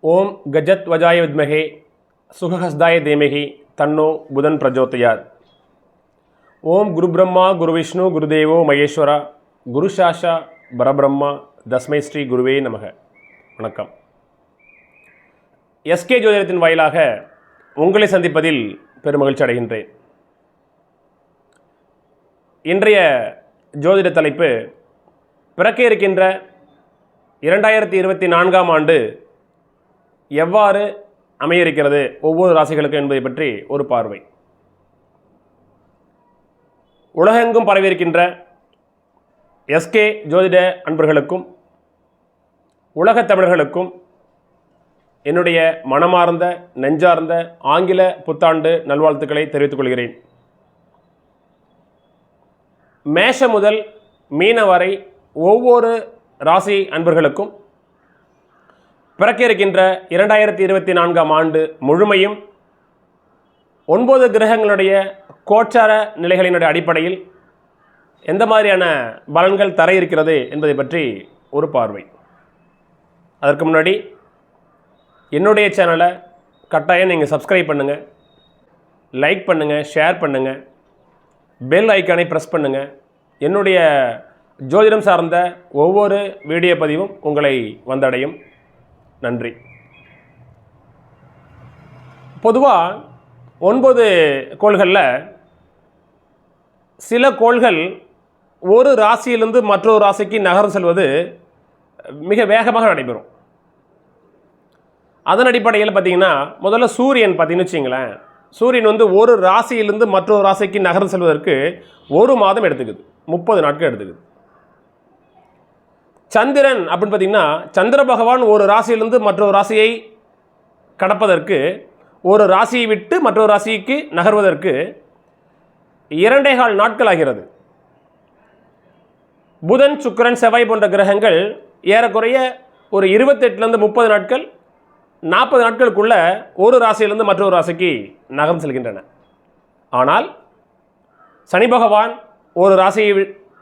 ஓம் கஜத்வஜாய வித்மகே சுகஹஸ்தாய தீமகி தன்னோ புதன் பிரஜோதயாத். ஓம் குரு பிரம்மா குரு விஷ்ணு குருதேவோ மகேஸ்வரா குரு சாஷா பரபிரம்மா தஸ்மை ஸ்ரீ குருவே நமக. வணக்கம். எஸ்கே ஜோதிடத்தின் வாயிலாக உங்களை சந்திப்பதில் பெருமகிழ்ச்சி அடைகின்றேன். இன்றைய ஜோதிட தலைப்பு பிறக்க இருக்கின்ற 2024ஆம் ஆண்டு எவ்வாறு அமைய இருக்கிறது ஒவ்வொரு ராசிகளுக்கு என்பதை பற்றி ஒரு பார்வை. உலகெங்கும் பரவியிருக்கின்ற எஸ்கே ஜோதிட அன்பர்களுக்கும் உலகத் தமிழர்களுக்கும் என்னுடைய மனமார்ந்த நெஞ்சார்ந்த ஆங்கில புத்தாண்டு நல்வாழ்த்துக்களை தெரிவித்துக் கொள்கிறேன். மேஷ முதல் மீன வரை ஒவ்வொரு ராசி அன்பர்களுக்கும் பிறக்க இருக்கின்ற 2024ஆம் ஆண்டு முழுமையும் 9 கிரகங்களுடைய கோச்சார நிலைகளினுடைய அடிப்படையில் எந்த மாதிரியான பலன்கள் தர இருக்கிறது என்பதை பற்றி ஒரு பார்வை. அதற்கு முன்னாடி என்னுடைய சேனலை கட்டாயம் நீங்கள் சப்ஸ்கிரைப் பண்ணுங்கள், லைக் பண்ணுங்கள், ஷேர் பண்ணுங்கள், பெல் ஐக்கானை ப்ரெஸ் பண்ணுங்கள். என்னுடைய ஜோதிடம் சார்ந்த ஒவ்வொரு வீடியோ பதிவும் உங்களை வந்தடையும். நன்றி. பொதுவாக 9 கோள்களில் சில கோள்கள் ஒரு ராசியிலிருந்து மற்றொரு ராசிக்கு நகர்ந்து செல்வது மிக வேகமாக நடைபெறும். அதன் அடிப்படையில் பார்த்திங்கன்னா முதல்ல சூரியன் பார்த்திங்கன்னு வச்சிங்களேன், சூரியன் ஒரு ராசியிலிருந்து மற்றொரு ராசிக்கு நகர்ந்து செல்வதற்கு 1 மாதம் எடுத்துக்குது, 30 நாட்கள் எடுத்துக்குது. சந்திரன் அப்படின்னு பார்த்திங்கன்னா சந்திர பகவான் ஒரு ராசியிலிருந்து மற்றொரு ராசியை கடப்பதற்கு, ஒரு ராசியை விட்டு மற்றொரு ராசிக்கு நகர்வதற்கு 2.25 நாட்கள் ஆகிறது. புதன் சுக்கிரன் செவ்வாய் போன்ற கிரகங்கள் ஏறக்குறைய ஒரு 28லேருந்து 30 நாட்கள் 40 நாட்களுக்குள்ள ஒரு ராசியிலிருந்து மற்றொரு ராசிக்கு நகர்ந்து செல்கின்றன. ஆனால் சனி பகவான் ஒரு ராசியை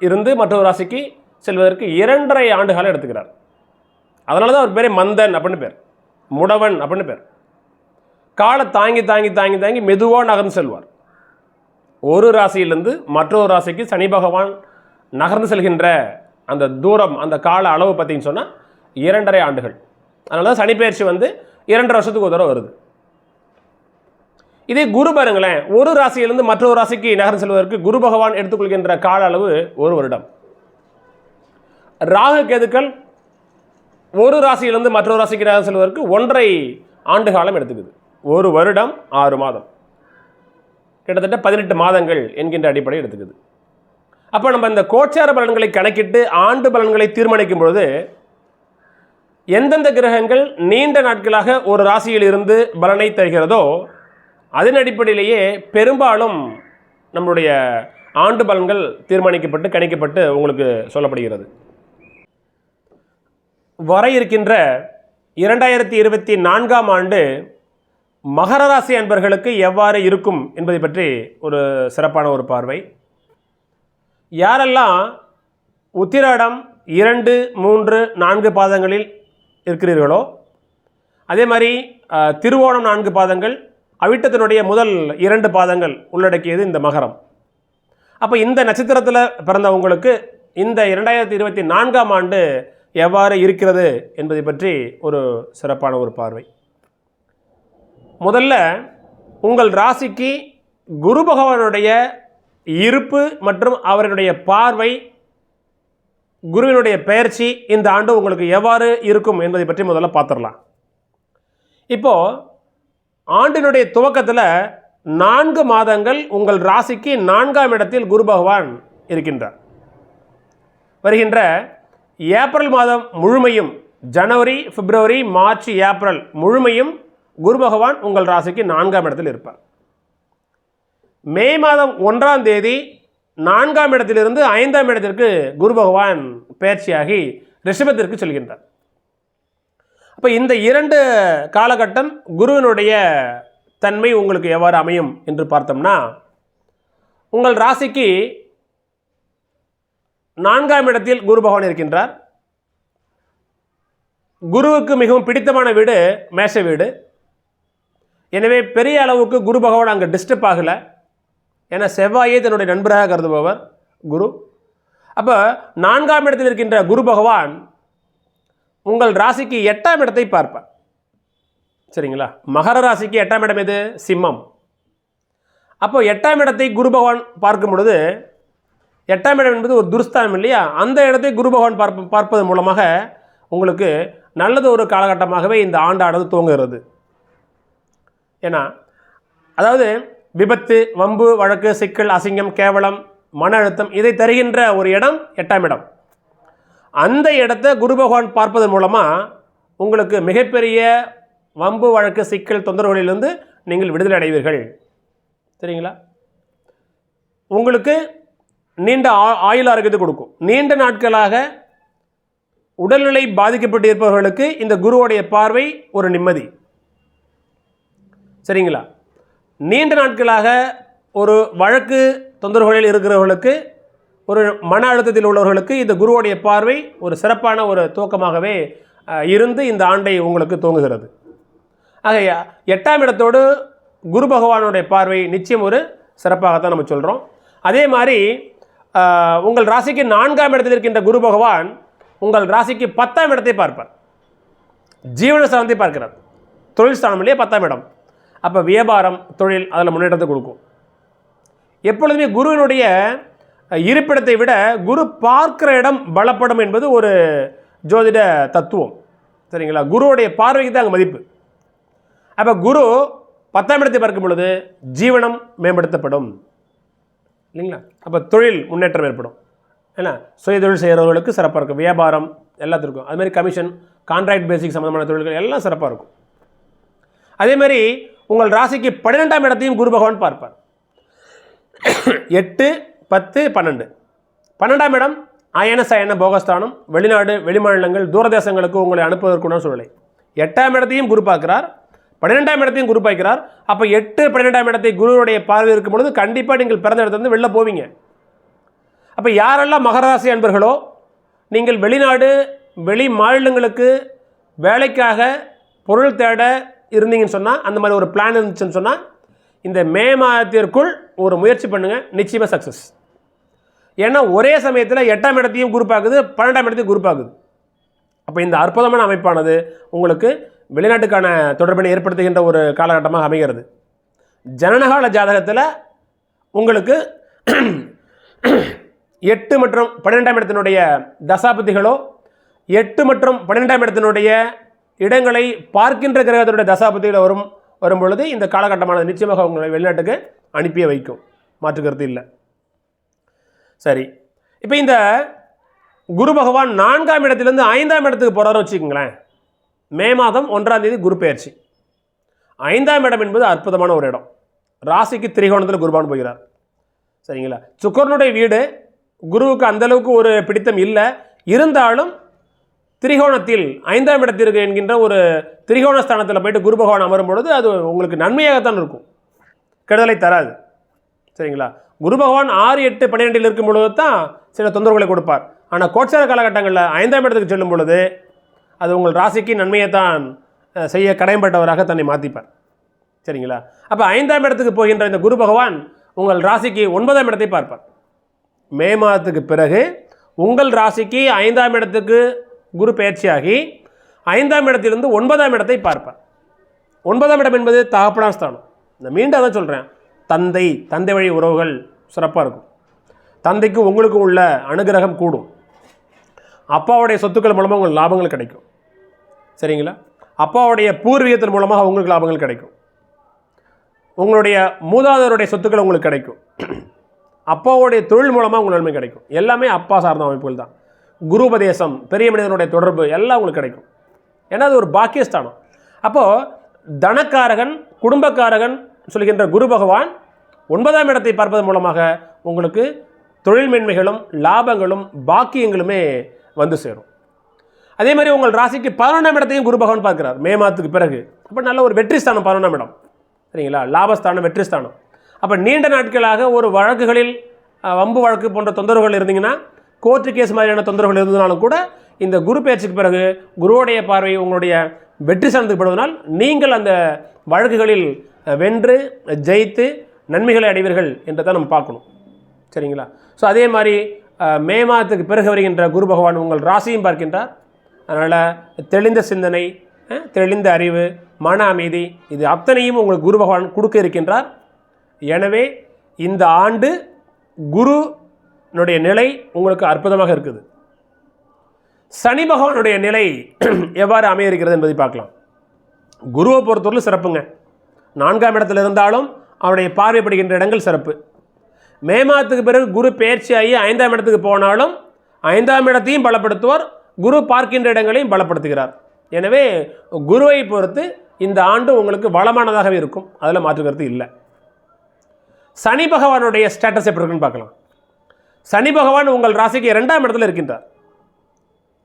இருந்து மற்றொரு ராசிக்கு செல்வதற்கு 2.5 ஆண்டுகாலம் எடுத்துக்கிறார். அதனால தான் அவர் பேரே மந்தன் அப்படின்னு பேர், முடவன் அப்படின்னு பேர். காலை தாங்கி தாங்கி தாங்கி தாங்கி மெதுவாக நகர்ந்து செல்வார். ஒரு ராசியிலிருந்து மற்றொரு ராசிக்கு சனி பகவான் நகர்ந்து செல்கின்ற அந்த தூரம், அந்த கால அளவு பார்த்தீங்கன்னு சொன்னால் 2.5 ஆண்டுகள். அதனால தான் சனி பயிற்சி 2.5 வருஷத்துக்கு ஒரு தடவை வருது. இதே குரு பாருங்களேன், ஒரு ராசியிலிருந்து மற்றொரு ராசிக்கு நகர்ந்து செல்வதற்கு குரு பகவான் எடுத்துக்கொள்கின்ற கால அளவு 1 வருடம். ராகு கேதுக்கள் ஒரு ராசியிலிருந்து மற்றொரு ராசிக்கு நகர்ந்து செல்வதற்கு 1.5 ஆண்டு காலம் எடுத்துக்குது. 1 வருடம் 6 மாதம், கிட்டத்தட்ட 18 மாதங்கள் என்கின்ற அடிப்படை எடுத்துக்குது. அப்போ நம்ம இந்த கோச்சார பலன்களை கணக்கிட்டு ஆண்டு பலன்களை தீர்மானிக்கும் பொழுது எந்தெந்த கிரகங்கள் நீண்ட நாட்களாக ஒரு ராசியில் இருந்து பலனை தருகிறதோ அதன் அடிப்படையிலேயே பெரும்பாலும் நம்மளுடைய ஆண்டு பலன்கள் தீர்மானிக்கப்பட்டு கணிக்கப்பட்டு உங்களுக்கு சொல்லப்படுகிறது. வர இருக்கின்ற 2024ஆம் ஆண்டு மகர ராசி அன்பர்களுக்கு எவ்வாறு இருக்கும் என்பதை பற்றி ஒரு சிறப்பான ஒரு பார்வை. யாரெல்லாம் உத்திராடம் 2, 3, 4 பாதங்களில் இருக்கிறீர்களோ, அதே மாதிரி திருவோணம் 4 பாதங்கள், அவிட்டத்தினுடைய முதல் 2 பாதங்கள் உள்ளடக்கியது இந்த மகரம். அப்போ இந்த நட்சத்திரத்தில் பிறந்தவங்களுக்கு இந்த 2024ஆம் ஆண்டு எவ்வாறு இருக்கிறது என்பதை பற்றி ஒரு சிறப்பான ஒரு பார்வை. முதல்ல உங்கள் ராசிக்கு குரு பகவானுடைய இருப்பு மற்றும் அவருடைய பார்வை, குருவினுடைய பெயர்ச்சி இந்த ஆண்டு உங்களுக்கு எவ்வாறு இருக்கும் என்பதை பற்றி முதல்ல பார்த்துடலாம். இப்போது ஆண்டினுடைய துவக்கத்தில் 4 மாதங்கள் உங்கள் ராசிக்கு 4ஆம் இடத்தில் குரு பகவான் இருக்கின்றார். வருகின்ற ஏப்ரல் மாதம் முழுமையும், ஜனவரி, பிப்ரவரி, மார்ச், ஏப்ரல் முழுமையும் குரு பகவான் உங்கள் ராசிக்கு 4ஆம் இடத்தில் இருப்பார். மே மாதம் 1ஆம் தேதி 4ஆம் இடத்திலிருந்து 5ஆம் இடத்திற்கு குரு பகவான் பெயர்ச்சியாகி ரிஷபத்திற்கு செல்கின்றார். அப்போ இந்த 2 காலகட்டம் குருவினுடைய தன்மை உங்களுக்கு எவ்வாறு அமையும் என்று பார்த்தோம்னா, உங்கள் ராசிக்கு 4ஆம் இடத்தில் குரு பகவான் இருக்கின்றார். குருவுக்கு மிகவும் பிடித்தமான வீடு மேஷ வீடு. எனவே பெரிய அளவுக்கு குரு பகவான் அங்கே டிஸ்டர்ப் ஆகலை. ஏன்னா செவ்வாயே தன்னுடைய நண்பராக கருதுபவர் குரு. அப்போ 4ஆம் இடத்தில் இருக்கின்ற குரு பகவான் உங்கள் ராசிக்கு 8ஆம் இடத்தை பார்ப்பார். சரிங்களா? மகர ராசிக்கு 8ஆம் இடம் எது? சிம்மம். அப்போ 8ஆம் இடத்தை குரு பகவான் பார்க்கும் பொழுது, 8ஆம் இடம் என்பது ஒரு துர்ஸ்தானம் இல்லையா? அந்த இடத்தை குரு பகவான் பார்ப்பதன் மூலமாக உங்களுக்கு நல்லது ஒரு காலகட்டமாகவே இந்த ஆண்டானது துவங்குகிறது. ஏன்னா அதாவது விபத்து, வம்பு, வழக்கு, சிக்கல், அசிங்கம், கேவலம், மன அழுத்தம் இதை தருகின்ற ஒரு இடம் 8ஆம் இடம். அந்த இடத்தை குரு பகவான் பார்ப்பதன் மூலமாக உங்களுக்கு மிகப்பெரிய வம்பு, வழக்கு, சிக்கல், தொந்தரவுகளிலிருந்து நீங்கள் விடுதலை அடைவீர்கள். சரிங்களா? உங்களுக்கு நீண்ட ஆயுள் ஆரோக்கியத்தை கொடுக்கும். நீண்ட நாட்களாக உடல்நிலை பாதிக்கப்பட்டு இருப்பவர்களுக்கு இந்த குருவுடைய பார்வை ஒரு நிம்மதி. சரிங்களா? நீண்ட நாட்களாக ஒரு வழக்கு தொந்தரவுகளில் இருக்கிறவர்களுக்கு, ஒரு மன அழுத்தத்தில் உள்ளவர்களுக்கு இந்த குருவுடைய பார்வை ஒரு சிறப்பான ஒரு துவக்கமாகவே இருந்து இந்த ஆண்டை உங்களுக்கு துவங்குகிறது. ஆக 8ஆம் இடத்தோடு குரு பகவானுடைய பார்வை நிச்சயம் ஒரு சிறப்பாகத்தான் நம்ம சொல்கிறோம். அதே மாதிரி உங்கள் ராசிக்கு 4ஆம் இடத்தில் இருக்கின்ற குரு பகவான் உங்கள் ராசிக்கு 10ஆம் இடத்தை பார்ப்பார். ஜீவனஸ்தானத்தை பார்க்கிறார். தொழில் ஸ்தானம் இல்லையா 10ஆம் இடம். அப்போ வியாபாரம், தொழில் அதில் முன்னேற்றத்தை கொடுக்கும். எப்பொழுதுமே குருவினுடைய இருப்பிடத்தை விட குரு பார்க்கிற இடம் பலப்படும் என்பது ஒரு ஜோதிட தத்துவம். சரிங்களா? குருவுடைய பார்வைக்கு தான் அங்கே மதிப்பு. அப்போ குரு 10ஆம் இடத்தை பார்க்கும் பொழுது ஜீவனம் மேம்படுத்தப்படும் இல்லைங்களா? அப்போ தொழில் முன்னேற்றம் ஏற்படும். ஏன்னா சுய தொழில் செய்கிறவர்களுக்கு சிறப்பாக இருக்கும். வியாபாரம் எல்லாத்திற்கும் அதுமாதிரி கமிஷன், கான்ட்ராக்ட் பேசிக் சம்மந்தமான தொழில்கள் எல்லாம் சிறப்பாக இருக்கும். அதேமாதிரி உங்கள் ராசிக்கு 12ஆம் இடத்தையும் குரு பகவான் பார்ப்பார். 8, 10, 12. 12ஆம் இடம் அயன சயன போகஸ்தானம், வெளிநாடு, வெளிமாநிலங்கள், தூரதேசங்களுக்கு உங்களை அனுப்புவதற்குன சூழ்நிலை. 8ஆம் இடத்தையும் குரு பார்க்கிறார், 12ஆம் இடத்தையும் குரு பார்க்கிறார். அப்போ 8, 12ஆம் இடத்தை குருவுடைய பார்வை இருக்கும் பொழுது கண்டிப்பாக நீங்கள் பிறந்த இடத்துலேருந்து வெளில போவீங்க. அப்போ யாரெல்லாம் மகராசி அன்பர்களோ நீங்கள் வெளிநாடு, வெளி மாநிலங்களுக்கு வேலைக்காக பொருள் தேட இருந்தீங்கன்னு சொன்னால், அந்த மாதிரி ஒரு பிளான் இருந்துச்சுன்னு சொன்னால், இந்த மே மாதத்திற்குள் ஒரு முயற்சி பண்ணுங்கள், நிச்சயமாக சக்ஸஸ். ஏன்னா ஒரே சமயத்தில் 8ஆம் இடத்தையும் குரு பார்க்குது, 12ஆம் இடத்தையும் குரு பார்க்குது. அப்போ இந்த அற்புதமான அமைப்பானது உங்களுக்கு வெளிநாட்டுக்கான தொடர்பினை ஏற்படுத்துகின்ற ஒரு காலகட்டமாக அமைகிறது. ஜனனகால ஜாதகத்தில் உங்களுக்கு 8 மற்றும் 12ஆம் இடத்தினுடைய தசாபதிகளோ, 8 மற்றும் 12ஆம் இடத்தினுடைய இடங்களை பார்க்கின்ற கிரகத்தினுடைய தசாபதிகளை வரும் பொழுது இந்த காலகட்டமானது நிச்சயமாக உங்களை வெளிநாட்டுக்கு அனுப்பிய வைக்கும். மாற்றுக்கிறது இல்லை. சரி, இப்போ இந்த குரு பகவான் 4ஆம் இடத்திலிருந்து 5ஆம் இடத்துக்கு போகிறாரு வச்சுக்கோங்களேன். மே மாதம் 1ஆம் தேதி குரு பெயர்ச்சி. 5ஆம் இடம் என்பது அற்புதமான ஒரு இடம். ராசிக்கு திரிகோணத்தில் குருபான் போகிறார். சரிங்களா? சுக்கரனுடைய வீடு. குருவுக்கு அந்தளவுக்கு ஒரு பிடித்தம் இல்லை. இருந்தாலும் திரிகோணத்தில் 5ஆம் இடத்திற்கு என்கின்ற ஒரு திரிகோண ஸ்தானத்தில் போயிட்டு குரு பகவான் அமரும் பொழுது அது உங்களுக்கு நன்மையாகத்தான் இருக்கும், கெடுதலை தராது. சரிங்களா? குரு பகவான் 6, 8, 12 இருக்கும் பொழுது தான் சில தொந்தரவுகளை கொடுப்பார். ஆனால் கோட்சார காலகட்டங்களில் 5ஆம் இடத்துக்கு செல்லும் பொழுது அது உங்கள் ராசிக்கு நன்மையை தான் செய்ய கடமைப்பட்டவராக தன்னை மாற்றிப்பார். சரிங்களா? அப்போ 5ஆம் இடத்துக்கு போகின்ற இந்த குரு பகவான் உங்கள் ராசிக்கு 9ஆம் இடத்தை பார்ப்பார். மே மாதத்துக்கு பிறகு உங்கள் ராசிக்கு 5ஆம் இடத்துக்கு குரு பயிற்சியாகி 5ஆம் இடத்திலிருந்து 9ஆம் இடத்தை பார்ப்பார். 9ஆம் இடம் என்பது தகப்பனார் ஸ்தானம். இந்த மீண்டும் அதான் சொல்கிறேன், தந்தை வழி உறவுகள் சிறப்பாக இருக்கும். தந்தைக்கு உங்களுக்கும் உள்ள அனுகிரகம் கூடும். அப்பாவுடைய சொத்துக்கள் மூலமாக உங்களுக்கு லாபங்கள் கிடைக்கும். சரிங்களா? அப்பாவுடைய பூர்வீகத்தின் மூலமாக உங்களுக்கு லாபங்கள் கிடைக்கும். உங்களுடைய மூதாதையருடைய சொத்துக்கள் உங்களுக்கு கிடைக்கும். அப்பாவுடைய தொழில் மூலமாக உங்களுக்கு நன்மை கிடைக்கும். எல்லாமே அப்பா சார்ந்த அமைப்புகள் தான். குரு உபதேசம், பெரிய மனிதனுடைய தொடர்பு எல்லாம் உங்களுக்கு கிடைக்கும். ஏன்னா அது ஒரு பாக்கியஸ்தானம். அப்போது தனக்காரகன், குடும்பக்காரகன் சொல்கின்ற குரு பகவான் 9ஆம் இடத்தை பார்ப்பதன் மூலமாக உங்களுக்கு தொழில் மேன்மைகளும் லாபங்களும் பாக்கியங்களுமே வந்து சேரும். அதே மாதிரி உங்கள் ராசிக்கு 11ஆம் இடத்தையும் குரு பகவான் பார்க்கிறார் மே மாதத்துக்கு பிறகு. அப்போ நல்ல ஒரு வெற்றி ஸ்தானம் 11ஆம் இடம். சரிங்களா? லாபஸ்தானம், வெற்றி ஸ்தானம். அப்போ நீண்ட நாட்களாக ஒரு வழக்குகளில் வம்பு வழக்கு போன்ற தொந்தரவுகள் இருந்தீங்கன்னா, கோர்ட்டு கேஸ் மாதிரியான தொந்தரவுகள் இருந்ததுனாலும் கூட இந்த குரு பயிற்சிக்கு பிறகு குருவுடைய பார்வை உங்களுடைய வெற்றி சார்ந்துக்கு படுவதனால் நீங்கள் அந்த வழக்குகளில் வென்று ஜெயித்து நன்மைகளை அடைவீர்கள் என்று தான் நம்ம பார்க்கணும். சரிங்களா? ஸோ அதே மாதிரி மே மாதத்துக்கு பிறகு வருகின்ற குரு பகவான் உங்கள் ராசியும் பார்க்கின்றார். அதனால் தெளிந்த சிந்தனை, தெளிந்த அறிவு, மன அமைதி, இது அத்தனையும் உங்களுக்கு குரு பகவான் கொடுக்க இருக்கின்றார். எனவே இந்த ஆண்டு குருனுடைய நிலை உங்களுக்கு அற்புதமாக இருக்குது. சனி பகவானுடைய நிலை எவ்வாறு அமைய இருக்கிறது என்பதை பார்க்கலாம். குருவை பொறுத்தவரை சிறப்புங்க. 4ஆம் இடத்தில் இருந்தாலும் அவருடைய பார்வைப்படுகின்ற இடங்கள் சிறப்பு. மே மாதத்துக்கு பிறகு குரு பயிற்சியாகி 5ஆம் இடத்துக்கு போனாலும் 5ஆம் இடத்தையும் பலப்படுத்துவார், குரு பார்க்கின்ற இடங்களையும் பலப்படுத்துகிறார். எனவே குருவை பொறுத்து இந்த ஆண்டு உங்களுக்கு வளமானதாகவே இருக்கும், அதில் மாற்று கருத்து இல்லை. சனி பகவானுடைய ஸ்டேட்டஸ் எப்படி இருக்குன்னு பார்க்கலாம். சனி பகவான் உங்கள் ராசிக்கு 2ஆம் இடத்துல இருக்கின்றார்.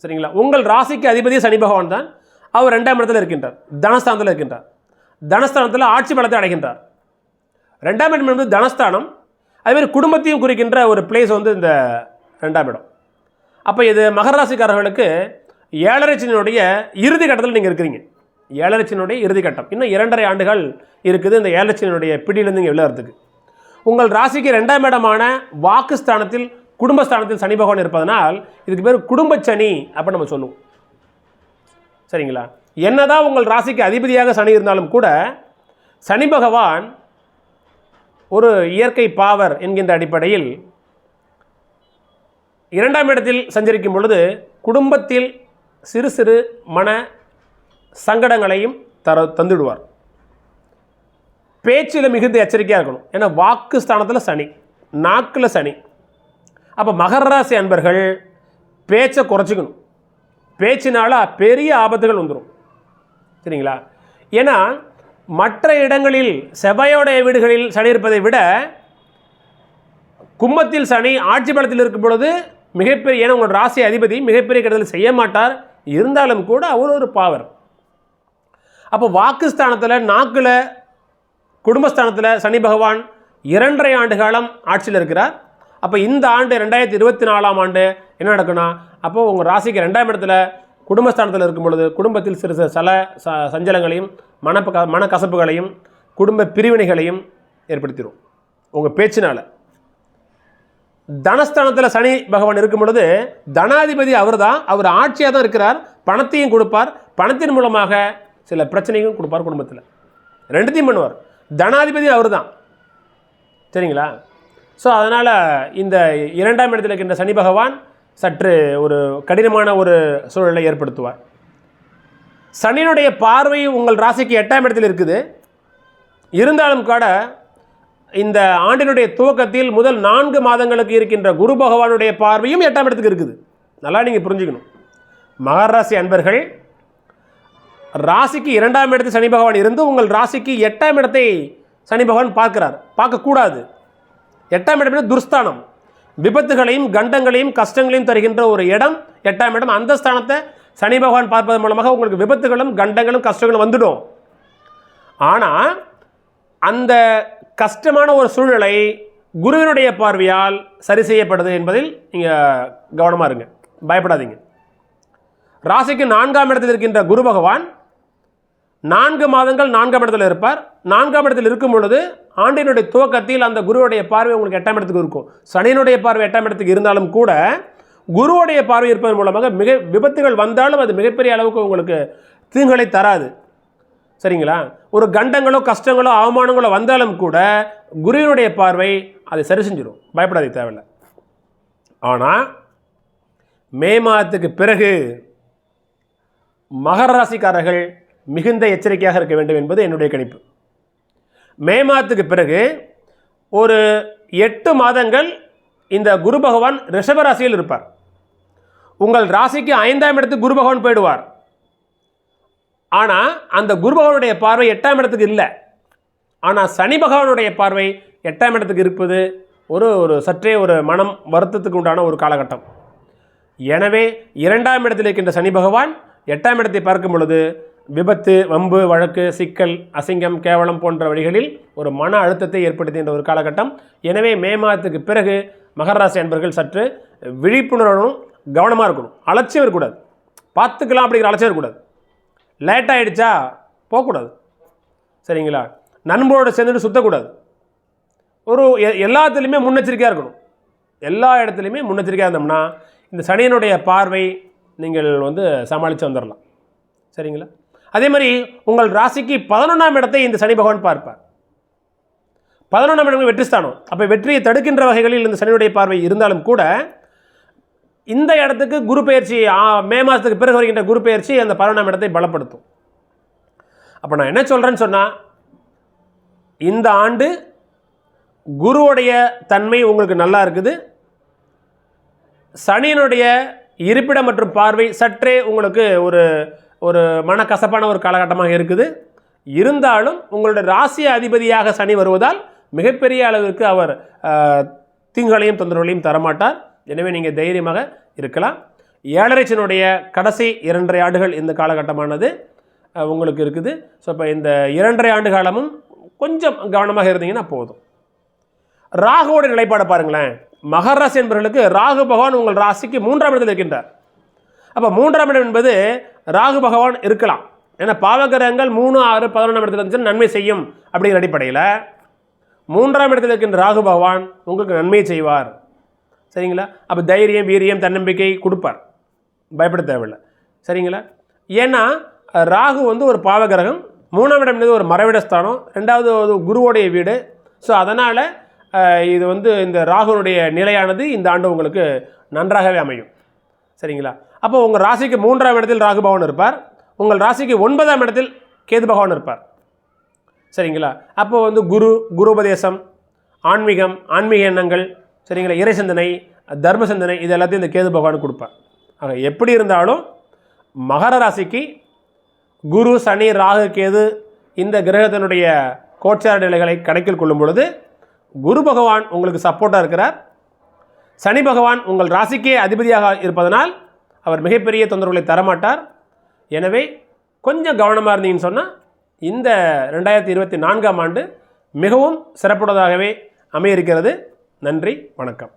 சரிங்களா? உங்கள் ராசிக்கு அதிபதி சனி பகவான் தான். அவர் 2ஆம் இடத்துல இருக்கின்றார், தனஸ்தானத்தில் இருக்கின்றார். தனஸ்தானத்தில் ஆட்சி பலத்தை அடைகின்றார். 2ஆம் இடம் என்பது தனஸ்தானம், அதேமாதிரி குடும்பத்தையும் குறிக்கின்ற ஒரு பிளேஸ் வந்து இந்த 2ஆம் இடம். அப்போ இது மகர ராசிக்காரர்களுக்கு 7.5 சனியினுடைய இறுதி கட்டத்தில் நீங்கள் இருக்கிறீங்க. 7.5 சனியினுடைய இறுதி கட்டம், இன்னும் 2.5 ஆண்டுகள் இருக்குது இந்த 7.5 சனியினுடைய பிடியிலிருந்து நீங்கள் விளையாடுறதுக்கு. உங்கள் ராசிக்கு 2ஆம் இடமான வாக்குஸ்தானத்தில் குடும்பஸ்தானத்தில் சனி பகவான் இருப்பதனால் இதுக்கு பேர் குடும்ப சனி அப்போ நம்ம சொல்லுவோம். சரிங்களா? என்னதான் உங்கள் ராசிக்கு அதிபதியாக சனி இருந்தாலும் கூட சனி பகவான் ஒரு இயற்கை பாவர் என்கின்ற அடிப்படையில் 2ஆம் இடத்தில் சஞ்சரிக்கும் பொழுது குடும்பத்தில் சிறு சிறு மன சங்கடங்களையும் தந்துடுவார். பேச்சில் மிகுந்த எச்சரிக்கையாக இருக்கணும். ஏன்னா வாக்கு ஸ்தானத்தில் சனி, நாக்கில் சனி. அப்போ மகர ராசி அன்பர்கள் பேச்சை குறைச்சிக்கணும். பேச்சினால பெரிய ஆபத்துகள் வந்துடும். சரிங்களா? ஏன்னா மற்ற இடங்களில் செவ்வாயோடைய வீடுகளில் சனி இருப்பதை விட கும்பத்தில் சனி ஆட்சி பலத்தில் இருக்கும் பொழுது மிகப்பெரிய, ஏன்னா உங்களோட ராசி அதிபதி மிகப்பெரிய கெடுதல் செய்ய மாட்டார், இருந்தாலும் கூட அவ்வளோ ஒரு பாவர். அப்போ வாக்குஸ்தானத்தில் நாக்கில் குடும்பஸ்தானத்தில் சனி பகவான் 2.5 ஆண்டு காலம் ஆட்சியில் இருக்கிறார். அப்போ இந்த ஆண்டு 2024ஆம் ஆண்டு என்ன நடக்குன்னா, அப்போது உங்கள் ராசிக்கு 2ஆம் இடத்துல குடும்பஸ்தானத்தில் இருக்கும் பொழுது குடும்பத்தில் சிறு சிறு சஞ்சலங்களையும் மனக்கசப்புகளையும் குடும்ப பிரிவினைகளையும் ஏற்படுத்திடும் உங்கள் பேச்சினால். தனஸ்தானத்தில் சனி பகவான் இருக்கும் பொழுது தனாதிபதி அவர் தான், அவர் ஆட்சியாக தான் இருக்கிறார், பணத்தையும் கொடுப்பார், பணத்தின் மூலமாக சில பிரச்சனையும் கொடுப்பார் குடும்பத்தில், ரெண்டுத்தையும் பண்ணுவார். தனாதிபதி அவர் தான். சரிங்களா? ஸோ அதனால் இந்த 2ஆம் இடத்தில் இருக்கின்ற சனி பகவான் சற்று ஒரு கடினமான ஒரு சூழலை ஏற்படுத்துவார். சனியினுடைய பார்வை உங்கள் ராசிக்கு 8ஆம் இடத்தில் இருக்குது. இருந்தாலும் கூட இந்த ஆண்டினுடைய துவக்கத்தில் முதல் 4 மாதங்களுக்கு இருக்கின்ற குரு பகவானுடைய பார்வையும் 8ஆம் இடத்துக்கு இருக்குது. நல்லா நீங்கள் புரிஞ்சுக்கணும். மகர ராசி அன்பர்கள் ராசிக்கு 2ஆம் இடத்தில் சனி பகவான் இருந்து உங்கள் ராசிக்கு 8ஆம் இடத்தை சனி பகவான் பார்க்கிறார். பார்க்கக்கூடாது. 8ஆம் இடம் துர்ஸ்தானம், விபத்துகளையும் கண்டங்களையும் கஷ்டங்களையும் தருகின்ற ஒரு இடம் 8ஆம் இடம். அந்த ஸ்தானத்தை சனி பகவான் பார்ப்பதன் மூலமாக உங்களுக்கு விபத்துகளும் கண்டங்களும் கஷ்டங்களும் வந்துடும். ஆனால் அந்த கஷ்டமான ஒரு சூழ்நிலை குருவினுடைய பார்வையால் சரி செய்யப்படுது என்பதில் நீங்கள் கவனமாக இருங்க, பயப்படாதீங்க. ராசிக்கு 4ஆம் இடத்தில் இருக்கின்ற குரு பகவான் 4 மாதங்கள் 4ஆம் இடத்தில் இருப்பார். 4ஆம் இடத்தில் இருக்கும் பொழுது ஆண்டினுடைய துவக்கத்தில் அந்த குருவுடைய பார்வை உங்களுக்கு 8ஆம் இடத்துக்கு இருக்கும். சனியினுடைய பார்வை 8ஆம் இடத்துக்கு இருந்தாலும் கூட குருவுடைய பார்வை இருப்பதன் மூலமாக மிக விபத்துகள் வந்தாலும் அது மிகப்பெரிய அளவுக்கு உங்களுக்கு தீங்குகளை தராது. சரிங்களா? ஒரு கண்டங்களோ கஷ்டங்களோ அவமானங்களோ வந்தாலும் கூட குருவினுடைய பார்வை அதை சரி செஞ்சிடும், பயப்படாதே தேவையில்லை. ஆனால் மே மாதத்துக்கு பிறகு மகர ராசிக்காரர்கள் மிகுந்த எச்சரிக்கையாக இருக்க வேண்டும் என்பது என்னுடைய கணிப்பு. மே மாதத்துக்கு பிறகு ஒரு 8 மாதங்கள் இந்த குரு பகவான் ரிஷப ராசியில் இருப்பார். உங்கள் ராசிக்கு 5ஆம் இடத்துக்கு குரு பகவான் போயிடுவார். ஆனால் அந்த குரு பகவானுடைய பார்வை 8ஆம் இடத்துக்கு இல்லை. ஆனால் சனி பகவானுடைய பார்வை 8ஆம் இடத்துக்கு இருப்பது ஒரு சற்றே ஒரு மனம் வருத்தத்துக்கு உண்டான ஒரு காலகட்டம். எனவே 2ஆம் இடத்தில் இருக்கின்ற சனி பகவான் 8ஆம் இடத்தை பார்க்கும் பொழுது விபத்து, வம்பு, வழக்கு, சிக்கல், அசிங்கம், கேவலம் போன்ற வழிகளில் ஒரு மன அழுத்தத்தை ஏற்படுத்துகின்ற ஒரு காலகட்டம். எனவே மே மாதத்துக்கு பிறகு மகர ராசி அன்பர்கள் சற்று விழிப்புணர்வும் கவனமாக இருக்கணும். அலட்சியம் இருக்கக்கூடாது. பார்த்துக்கலாம் அப்படிங்கிற அலட்சியம் இருக்கக்கூடாது. லேட் ஆகிடுச்சா போகக்கூடாது. சரிங்களா? நண்பரோட சேர்ந்துட்டு சுற்றக்கூடாது. ஒரு எல்லாத்துலேயுமே முன்னெச்சரிக்கையாக இருக்கணும். எல்லா இடத்துலையுமே முன்னெச்சரிக்கையாக இருந்தோம்னா இந்த சனியினுடைய பார்வை நீங்கள் வந்து சமாளித்து வந்துடலாம். சரிங்களா? அதே மாதிரி உங்கள் ராசிக்கு 11ஆம் இடத்தை இந்த சனி பகவான் பார்ப்பார். 11ஆம் இடம் வெற்றி ஸ்தானம். அப்போ வெற்றியை தடுக்கின்ற வகைகளில் இந்த சனியுடைய பார்வை இருந்தாலும் கூட இந்த இடத்துக்கு குரு பெயர்ச்சி மே மாதத்துக்கு பிறகு வருகின்ற குரு பெயர்ச்சி அந்த 11ஆம் இடத்தை பலப்படுத்தும். அப்போ நான் என்ன சொல்கிறேன்னு சொன்னால், இந்த ஆண்டு குருவுடைய தன்மை உங்களுக்கு நல்லா இருக்குது. சனியினுடைய இருப்பிடம் மற்றும் பார்வை சற்றே உங்களுக்கு ஒரு மனக்கசப்பான ஒரு காலகட்டமாக இருக்குது. இருந்தாலும் உங்களுடைய ராசி அதிபதியாக சனி வருவதால் மிகப்பெரிய அளவிற்கு அவர் தீங்குகளையும் தொந்தரவுகளையும் தரமாட்டார். எனவே நீங்கள் தைரியமாக இருக்கலாம். 7.5 சனியுடைய கடைசி 2.5 ஆண்டுகள் இந்த காலகட்டமானது உங்களுக்கு இருக்குது. ஸோ இப்போ இந்த 2.5 ஆண்டு காலமும் கொஞ்சம் கவனமாக இருந்தீங்கன்னா போதும். ராகுவோட நிலைப்பாடை பாருங்களேன். மகர ராசி என்பவர்களுக்கு ராகு பகவான் உங்கள் ராசிக்கு 3ஆம் இடத்தில் இருக்கின்றார். அப்போ 3ஆம் இடம் என்பது ராகு பகவான் இருக்கலாம். ஏன்னா பாவகிரகங்கள் 3, 6, 11ஆம் இடத்துல இருந்துச்சுன்னா நன்மை செய்யும் அப்படிங்கிற அடிப்படையில் 3ஆம் இடத்தில் இருக்கின்ற ராகு பகவான் உங்களுக்கு நன்மையை செய்வார். சரிங்களா? அப்போ தைரியம், வீரியம், தன்னம்பிக்கை கொடுப்பார். பயப்பட தேவையில்லை. சரிங்களா? ஏன்னா ராகு வந்து ஒரு பாவகிரகம், 3ஆம் இடம் என்பது ஒரு மறைவிட ஸ்தானம், 2வது குருவோடைய வீடு. ஸோ அதனால் இது வந்து இந்த ராகுனுடைய நிலையானது இந்த ஆண்டு உங்களுக்கு நன்றாகவே அமையும். சரிங்களா? அப்போ உங்கள் ராசிக்கு 3ஆம் இடத்தில் ராகு பகவான் இருப்பார். உங்கள் ராசிக்கு 9ஆம் இடத்தில் கேது பகவான் இருப்பார். சரிங்களா? அப்போ வந்து குருபதேசம், ஆன்மீகம், ஆன்மீக எண்ணங்கள், சரிங்களா, இறை சிந்தனை, தர்ம சிந்தனை, இது எல்லாத்தையும் இந்த கேது பகவான் கொடுப்பார். ஆக எப்படி இருந்தாலும் மகர ராசிக்கு குரு, சனி, ராகு, கேது இந்த கிரகத்தினுடைய கோச்சார நிலைகளை கணக்கில் கொள்ளும் பொழுது குரு பகவான் உங்களுக்கு சப்போர்ட்டாக இருக்கிறார். சனி பகவான் உங்கள் ராசிக்கே அதிபதியாக இருப்பதனால் அவர் மிகப்பெரிய தொந்தரவுகளை தரமாட்டார். எனவே கொஞ்சம் கவனமாக இருந்தீங்கன்னு சொன்னால் இந்த 2024ஆம் ஆண்டு மிகவும் சிறப்புள்ளதாகவே அமைய இருக்கிறது. நன்றி, வணக்கம்.